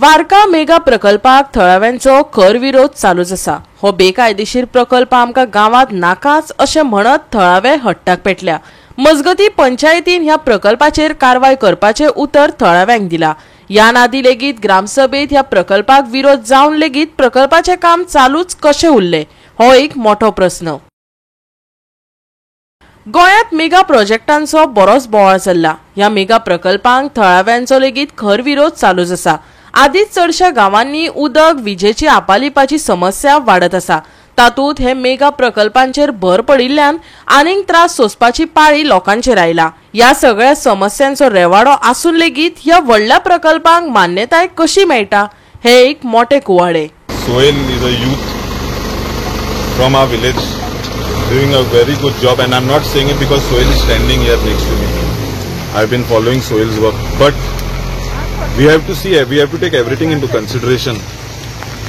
वार्का mega प्रकल्पाक थळाव्यांचो खर विरोध चालूच आसा। हो बेकायदेशीर प्रकल्प आमकां गावात नाकाच अशें म्हणत थळावे हट्टाक पेटल्या। मजगती पंचायतीन ह्या प्रकल्पाचेर कारवाय करपाचे उतर थळाव्यांक दिला। या नादी लेगीत ग्रामसभेत ह्या प्रकल्पाक विरोध जावन लेगीत प्रकल्पाचे काम चालूच कशें उरले हो एक मोठो प्रस्न। गोंयांत मेगा प्रोजेक्टांचो बरोच बोवाळ चल्ला। ह्या मेगा प्रकल्पांक थळाव्यांचो लेगीत खर विरोध चालूच आसा। आदीच चडशा गावांनी उदक विजेची आपालिपाची समस्या वाडत आसा। तातूंत हे मेगा प्रकल्पांचेर भर पडिल्ल्यान आनीक त्रास सोंसपाची पाळी लोकांचेर आयला। ह्या सगळ्या समस्यांचो रेवाडो आसून लेगीत ह्या व्हडल्या प्रकल्पांक मान्यताय कशी मेळटा हे एक मोठे कुवाडे। Soil is a youth from our village doing a very good job, and I'm not saying it because Soil is standing here next to me. I've been following Soil's work, but we have to take everything into consideration.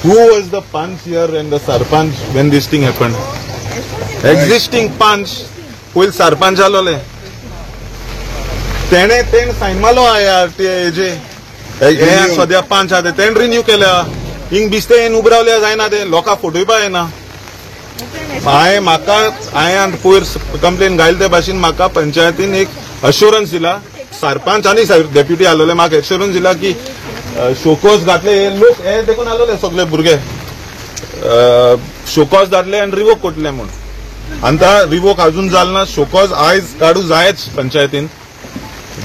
Who was the panch here and the sarpanch when this thing happened? Existing panch, कोई sarpanch आलोले, तेने sign मालो आया जे सद्या पंच आते तेन renew केल्या हिंग बिस्ते उबरावल्या जायना ते लोका फोटोय पा येना। हांवें पयर कंप्लेन घायल ते भाशेन म्हाका पंचायतीन एक अश्योरन्स दिला, सरपंच आनी डेप्युटी आलोले म्हाका एश्योरन्स दिला की शोकोस घातले लोक हे देखून आलोले सगळे भुरगे शोकोस घातले आनी रिवोक कोटले म्हूण। आतां रिवोक अजून जालना, शोकोस आयज काडू जायच पंचायतीन।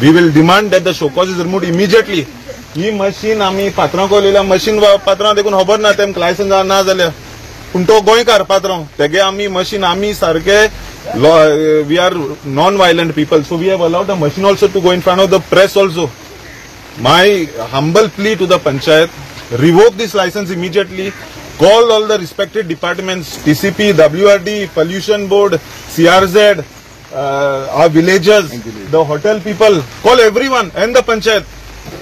We will demand that the show cause is removed immediately. ही मशीन आमी पात्रांक उलयल्या, मशीन पात्रांक देखून खबर ना तेमकां लायसन्स ना जाल्यार, पूण तो गोंयकार पात्रांव तेगे आमी मशीन आमी सारखे we are non-violent people, so we have allowed the machine also to go in front of the press also. My humble plea to the panchayat, revoke this license immediately, call all the respected departments, TCP, WRD, pollution board, CRZ, our villagers, the hotel people, call everyone and the panchayat.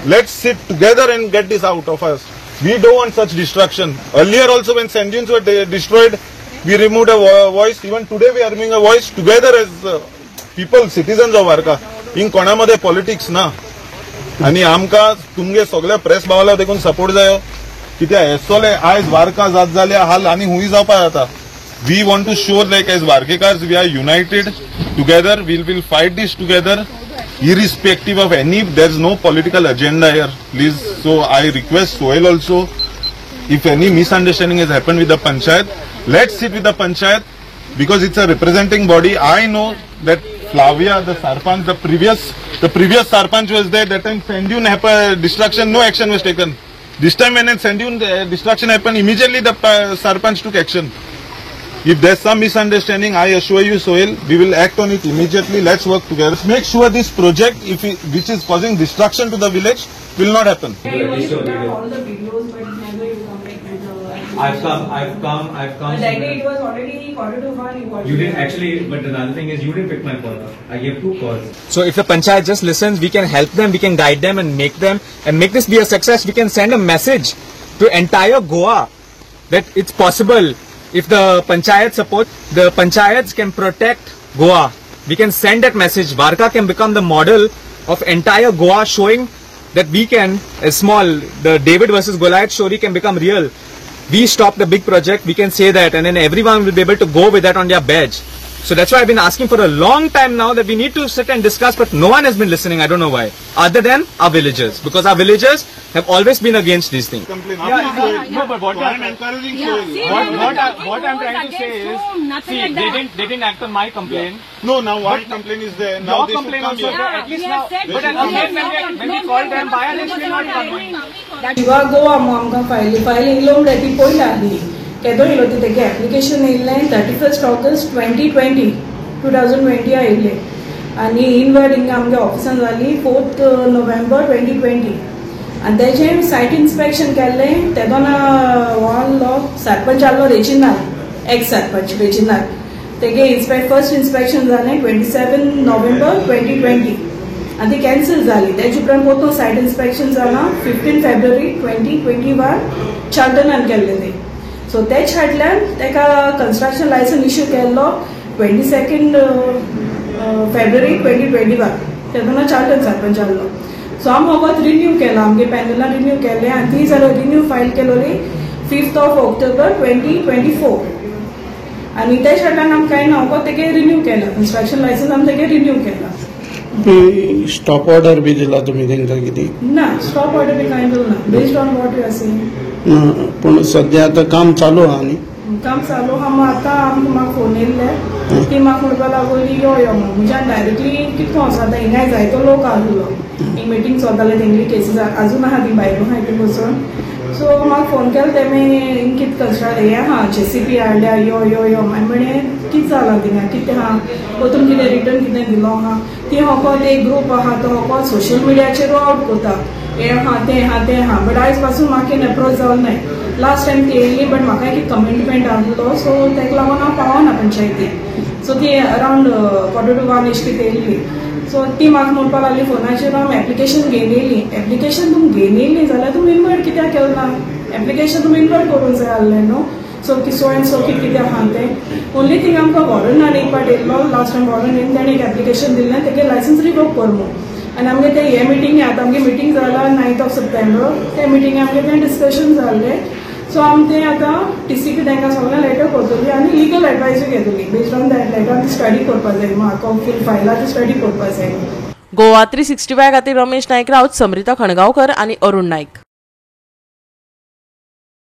Let's sit together and get this out of us. We don't want such destruction. Earlier also when sand dunes were destroyed, we removed a voice. Even today we are removing a voice together as people, citizens of Varka. In कोणामध्ये politics ना आणि आमकां तुमगे सगळ्या press भावाला देखून support जायो कित्याक हेसोले आयज वार्का जात जाल्यार हाल आनी हुंय जावपा जाता। We want to show like as वार्केकार्स we are united together, we will fight this together irrespective of any, there is no political agenda here, please. So I request Soil also, if any misunderstanding has happened with the panchayat, let's sit with the panchayat because it's a representing body. I know that Flavia, the sarpanch, the previous sarpanch was there. That time sand dune destruction, no action was taken. This time when sand dune destruction happened, immediately the sarpanch took action. If there's some misunderstanding, I assure you, Soil, we will act on it immediately. Let's work together. Make sure this project, which is causing destruction to the village, will not happen. I've come. That day it was already 1:45. You didn't actually, but another thing is you didn't pick my call up. I gave 2 calls. So if the panchayat just listens, we can help them, we can guide them and make this be a success. We can send a message to entire Goa that it's possible. If the panchayat support, the panchayats can protect Goa. We can send that message. Varka can become the model of entire Goa, showing that we can, as small, the David versus Goliath story can become real. We stop the big project, we can say that, and then everyone will be able to go with that on their badge. So that's why I've been asking for a long time now that we need to sit and discuss, but no one has been listening. I don't know why. Other than our villagers, because our villagers have always been against these things. No, but what I'm encouraging Soil. What I'm trying to say is, see, they didn't act on my complaint. No, now what complaint is there? Now Your they should complaint come also, here. at least now. But again, when we called them, why are they still not coming? Shiva Goa आमकां file येयलो म्हणल्यार ती पयली आसली केदो येयलो ती तेगे एप्लिकेशन येयल्लें 31 ऑगस्ट 2020 येयल्लें आनी इनवर्ड हिंगा आमच्या ऑफिसान जाली 4 नोव्हेंबर 2020 आनी तेजें सायट इन्स्पेक्शन केल्लें तेदोना वालो सरपंच आसलो रेजिनाल एक्स सरपंच रेजिनाल तेगे फर्स्ट इन्स्पेक्शन जालें 27 नोव्हेंबर 2020 आनी ती कॅन्सल जाली। तेजे उपरांत परतून सायट इन्स्पेक्शन जालां 15 फेब्रुवारी 2021 चार्टनान केल्लें तें। सो तेच हाटल्यान तेका कन्स्ट्रक्शन लायसन्स इश्यू केल्लो 22 फेब्रुवारी 2021 तेदोना चार्टन सरपंच आसलो। सो आम वगत रिन्यू केला आमगे पॅनलान रिन्यू केले आनी ती जाल्यार रिन्यू फायल केलोली 5th of October 2024 आनी ते शटान आमकां कांय ना वगत तेगे रिन्यू केला कन्स्ट्रक्शन लायसन्स आमी तेगे रिन्यू केला स्टॉप ऑर्डर बी दिला तुम्ही तांकां कितें ना स्टॉप ऑर्डर बी कांय दिलो ना based on what you are saying पूण सध्या आतां काम चालू आहा न्ही काम चालू आहा आतां आमकां म्हाका फोन येयल्ले ती म्हाका म्हणपाक लागली यो यो म्हणून म्हणजे डायरेक्टली कितको वचो आतां हिंगाय जायतो लोक आसलो एक मिटींग चलताले तेंगली केसीस आजून आहा ती भायर आहा हितून बसून सो म्हाका फोन केलो तेमी कितें कंस्ट्रक्ट हें आहा JCP हाडल्या यो यो यो हांवें म्हणलें कितें जालां थिंगा कितें आहा तुमी कितें रिटर्न कितें दिलो आहा ती होकोत एक ग्रूप आहा तो होकोत सोशल मिडियाचेर आउट करता हें आहा तें आहा तें आहा बट आयज पासून म्हाका केन्ना अप्रोच जावं नाय लास्ट टायम ती येयल्ली बट म्हाका एक कमिटमेंट आसलो सो तेका लागून हांव पावना पंचायतीक सो ती अरावंड 1:45 एश कितें येयल्ली सो ती म्हाका म्हणपाक लागली फोनाचेर हांव एप्लिकेशन घेवन येयली एप्लिकेशन तुमी घेवन येयली जाल्यार तुमी इन्वायट कित्याक केलें ना एप्लिकेशन तुमी इन्वायट करूंक जाय आहलें न्हू सो की सो एंड सो कितें आहा तें ओन्ली थिंग आमकां वॉर्डनान एक पाट येयल्लो लास्ट टायम वॉर्डन येवन ताणें एक एप्लिकेशन दिल्लें तेगे लायसन्स रिवोक कर म्हणून आनी आमगे ते हे मिटींग आतां आमगे मिटींग जालां 9th of September ते मिटींगे आमगे तें डिस्कशन जाल्लें सो आमी तें आतां TCP तांकां सगळें लेटर करतली आनी लिगल एडवायजूय घेतली बेस्ड ऑन दॅट लेटर ती स्टडी करपा जाय म्हाका फूल फायलाची स्टडी करपा जाय गोवा 365 खातीर रमेश नायक रावत, समृता खणगांवकर आनी अरुण नायक.